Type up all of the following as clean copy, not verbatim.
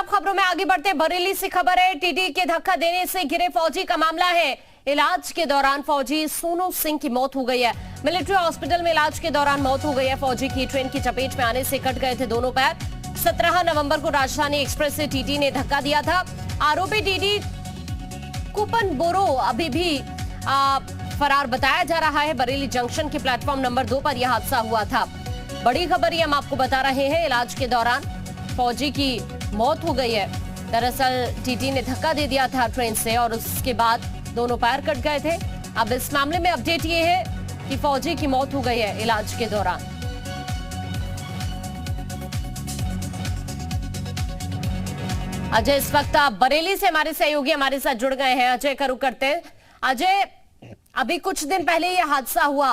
अब खबरों में आगे बढ़ते बरेली से खबर है। टीटी के धक्का देने से गिरे फौजी का मामला है। इलाज के दौरान फौजी सोनू सिंह की मौत हो गई है। मिलिट्री हॉस्पिटल में इलाज के दौरान मौत हो गई है फौजी की। ट्रेन की चपेट में आने से कट गए थे दोनों पैर। 17 नवंबर को राजधानी एक्सप्रेस से टीटी ने धक्का दिया था। आरोपी टीटी कूपन बोरो अभी भी फरार बताया जा रहा है। बरेली जंक्शन के प्लेटफॉर्म नंबर 2 पर यह हादसा हुआ था। बड़ी खबर ये हम आपको बता रहे हैं। इलाज के दौरान फौजी की मौत हो गई है। दरअसल टीटी ने धक्का दे दिया था ट्रेन से और उसके बाद दोनों पैर कट गए थे। अब इस मामले में अपडेट ये है कि फौजी की मौत हो गई है इलाज के दौरान। अजय इस वक्त बरेली से हमारे सहयोगी हमारे साथ जुड़ गए हैं। अजय का रुख करते हैं। अजय, अभी कुछ दिन पहले यह हादसा हुआ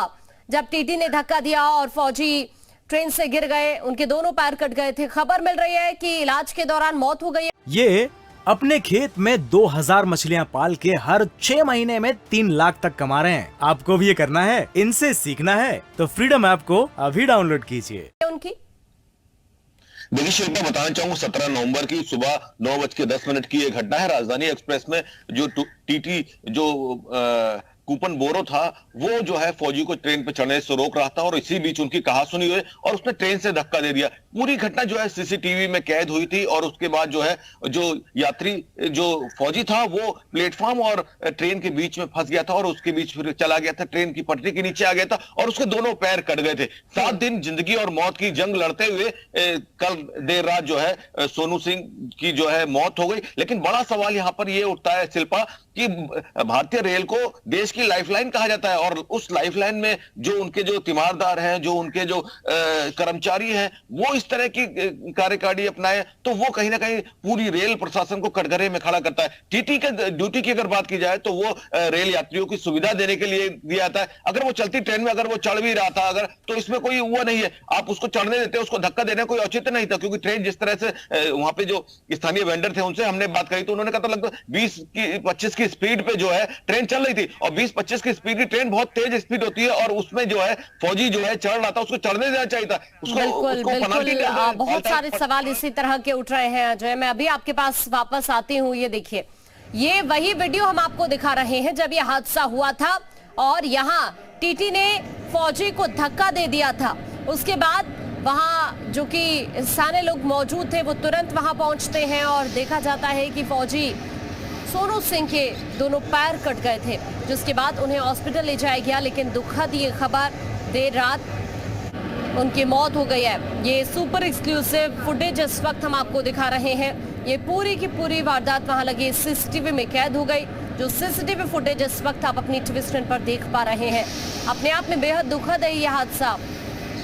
जब टीटी ने धक्का दिया और फौजी ट्रेन से गिर गए, उनके दोनों पैर कट गए थे। खबर मिल रही है कि इलाज के दौरान मौत हो गई है। ये अपने खेत में 2000 मछलियां पाल के हर 6 महीने में 3 लाख तक कमा रहे हैं। आपको भी ये करना है, इनसे सीखना है तो फ्रीडम ऐप को अभी डाउनलोड कीजिए। उनकी देखिए शिल्पा, बताना चाहूंगा 17 नवंबर की सुबह 9:10 की ये घटना है। राजधानी एक्सप्रेस में जो टीटी जो कूपन बोरो था वो जो है फौजी को ट्रेन पे चढ़ने से रोक रहा था और इसी बीच उनकी कहासुनी हुई और उसने ट्रेन से धक्का दे दिया। पूरी घटना जो है सीसीटीवी में कैद हुई थी और उसके बाद जो है जो यात्री जो फौजी था वो प्लेटफॉर्म और ट्रेन के बीच में फंस गया था और उसके बीच फिर चला गया था, ट्रेन की पटरी के नीचे आ गया था और उसके दोनों पैर कट गए थे। 7 दिन जिंदगी और मौत की जंग लड़ते हुए कल देर रात जो है सोनू सिंह की जो है मौत हो गई। लेकिन बड़ा सवाल यहां पर यह उठता है शिल्पा कि भारतीय रेल को देश की लाइफलाइन कहा जाता है और उस लाइफलाइन में जो उनके जो तीमारदार हैं, जो उनके जो कर्मचारी हैं, वो इस तरह की कार्यकारिणी अपनाए तो वो कहीं ना कहीं पूरी रेल प्रशासन को कटघरे में खड़ा करता है। टीटी के ड्यूटी की अगर बात की जाए तो वो रेल यात्रियों की सुविधा देने के लिए दिया जाता है। अगर वो चलती ट्रेन में अगर वो चढ़ भी रहा था अगर तो इसमें कोई वो नहीं है, आप उसको चढ़ने देते, उसको धक्का देने कोई औचित्य नहीं था क्योंकि ट्रेन जिस तरह से वहां पे जो स्थानीय वेंडर थे उनसे हमने बात करी तो उन्होंने कहा था लगभग 20-25 की स्पीड पे जो है ट्रेन चल रही थी और 20-25 की स्पीड की ट्रेन बहुत तेज स्पीड होती है और उसमें जो है फौजी जो है चढ़ रहा था, उसको चढ़ने देना चाहिए था। बिल्कुल बहुत सारे सवाल इसी तरह के उठ रहे हैं अजय। मैं अभी आपके पास वापस आती हूँ। ये देखिए, ये वही वीडियो हम आपको दिखा रहे हैं जब ये हादसा हुआ था और यहाँ टीटी ने फौजी को धक्का दे दिया था। उसके बाद वहां जो कि स्थानीय लोग मौजूद थे वो तुरंत वहां पहुंचते हैं और देखा जाता है कि फौजी सोनू सिंह के दोनों पैर कट गए थे, जिसके बाद उन्हें हॉस्पिटल ले जाया गया। लेकिन दुखद ये खबर, देर रात उनकी मौत हो गई है। ये सुपर एक्सक्लूसिव फुटेज इस वक्त हम आपको दिखा रहे हैं। ये पूरी की पूरी वारदात वहां लगी सीसीटीवी में कैद हो गई। जो सीसीटीवी फुटेज इस वक्त आप अपनी टीवी स्क्रीन पर देख पा रहे हैं। अपने आप में बेहद दुखद है यह हादसा।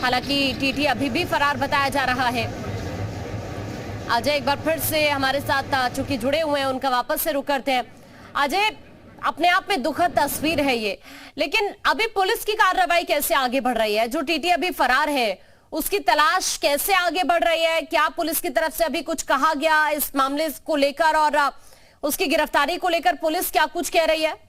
हालांकि टीटी अभी भी फरार बताया जा रहा है। अजय एक बार फिर से हमारे साथ चूंकि जुड़े हुए हैं उनका वापस से रुख करते हैं। अजय, अपने आप में दुखद तस्वीर है ये, लेकिन अभी पुलिस की कार्रवाई कैसे आगे बढ़ रही है? जो टीटी अभी फरार है उसकी तलाश कैसे आगे बढ़ रही है? क्या पुलिस की तरफ से अभी कुछ कहा गया इस मामले को लेकर और उसकी गिरफ्तारी को लेकर पुलिस क्या कुछ कह रही है?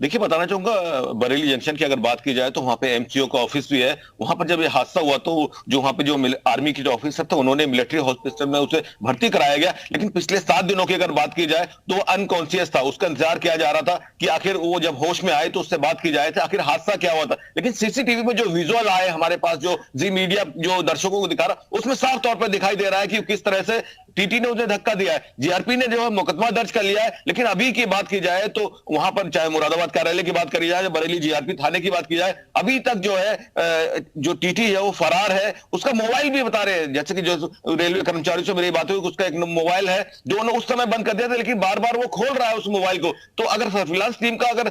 देखिए, बताना चाहूंगा बरेली जंक्शन की अगर बात की जाए तो वहां पे एमसीओ का ऑफिस भी है। वहां पर जब ये हादसा हुआ तो जो वहां पे जो आर्मी की जो ऑफिसर था उन्होंने मिलिट्री हॉस्पिटल में उसे भर्ती कराया गया। लेकिन पिछले 7 दिनों की अगर बात की जाए तो वो अनकॉन्शियस था। उसका इंतजार किया जा रहा था कि आखिर वो जब होश में आए तो उससे बात की जाए आखिर हादसा क्या हुआ था। लेकिन सीसीटीवी में जो विजुअल आए हमारे पास, जो जी मीडिया जो दर्शकों को दिखा रहा, उसमें साफ तौर पर दिखाई दे रहा है कि किस तरह से टीटी ने उसे धक्का दिया है। जीआरपी ने जो है मुकदमा दर्ज कर लिया है। लेकिन अभी की बात की जाए तो वहां पर चाहे मुरादाबाद कार्यालय की बात करी जाए, बरेली जीआरपी थाने की बात की जाए, अभी तक जो है जो टीटी है वो फरार है। उसका मोबाइल भी बता रहे हैं, जैसे कि जो रेलवे कर्मचारियों से मेरी बात हुई, उसका एक मोबाइल है जो उन्होंने उस समय बंद कर दिया था लेकिन बार बार वो खोल रहा है उस मोबाइल को। तो अगर सर्विलांस टीम का अगर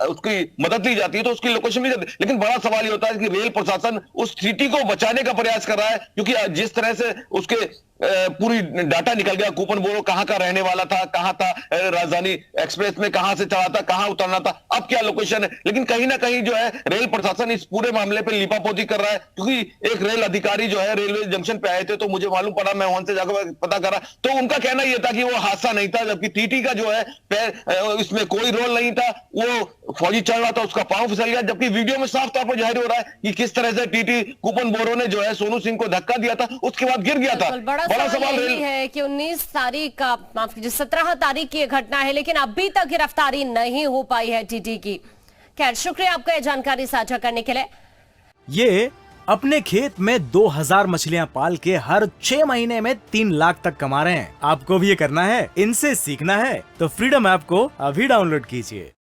उसकी मदद ली जाती है तो उसकी लोकेशन मिल जाती है। लेकिन बड़ा सवाल ये होता है कि रेल प्रशासन उस टीटी को बचाने का प्रयास कर रहा है क्योंकि जिस तरह से उसके पूरी डाटा निकल गया, कूपन बोरो कहां का रहने वाला था, कहां था, राजधानी एक्सप्रेस में कहां से चढ़ा था, कहां उतरना था, अब क्या लोकेशन है। लेकिन कहीं ना कहीं जो है रेल प्रशासन इस पूरे मामले पे लीपापोती कर रहा है क्योंकि एक रेल अधिकारी जो है रेलवे जंक्शन पे आए थे तो मुझे मालूम पड़ा, मैं वहां से जाकर पता करा तो उनका कहना यह था कि वो हादसा नहीं था, जबकि टीटी का जो है पैर इसमें कोई रोल नहीं था। वो फौजी चल रहा था, उसका पांव फिसल गया, जबकि वीडियो में साफ तौर पर जाहिर हो रहा है कि किस तरह से टीटी कूपन बोरो ने जो है सोनू सिंह को धक्का दिया था, उसके बाद गिर गया था। बड़ा बड़ा सवाल यही है कि 19 तारीख का, माफ कीजिए 17 तारीख की ये घटना है, लेकिन अभी तक गिरफ्तारी नहीं हो पाई है टीटी की। खैर, शुक्रिया आपका ये जानकारी साझा करने के लिए। ये अपने खेत में 2000 मछलियां पाल के हर 6 महीने में 3 लाख तक कमा रहे हैं। आपको भी ये करना है, इनसे सीखना है तो फ्रीडम ऐप को अभी डाउनलोड कीजिए।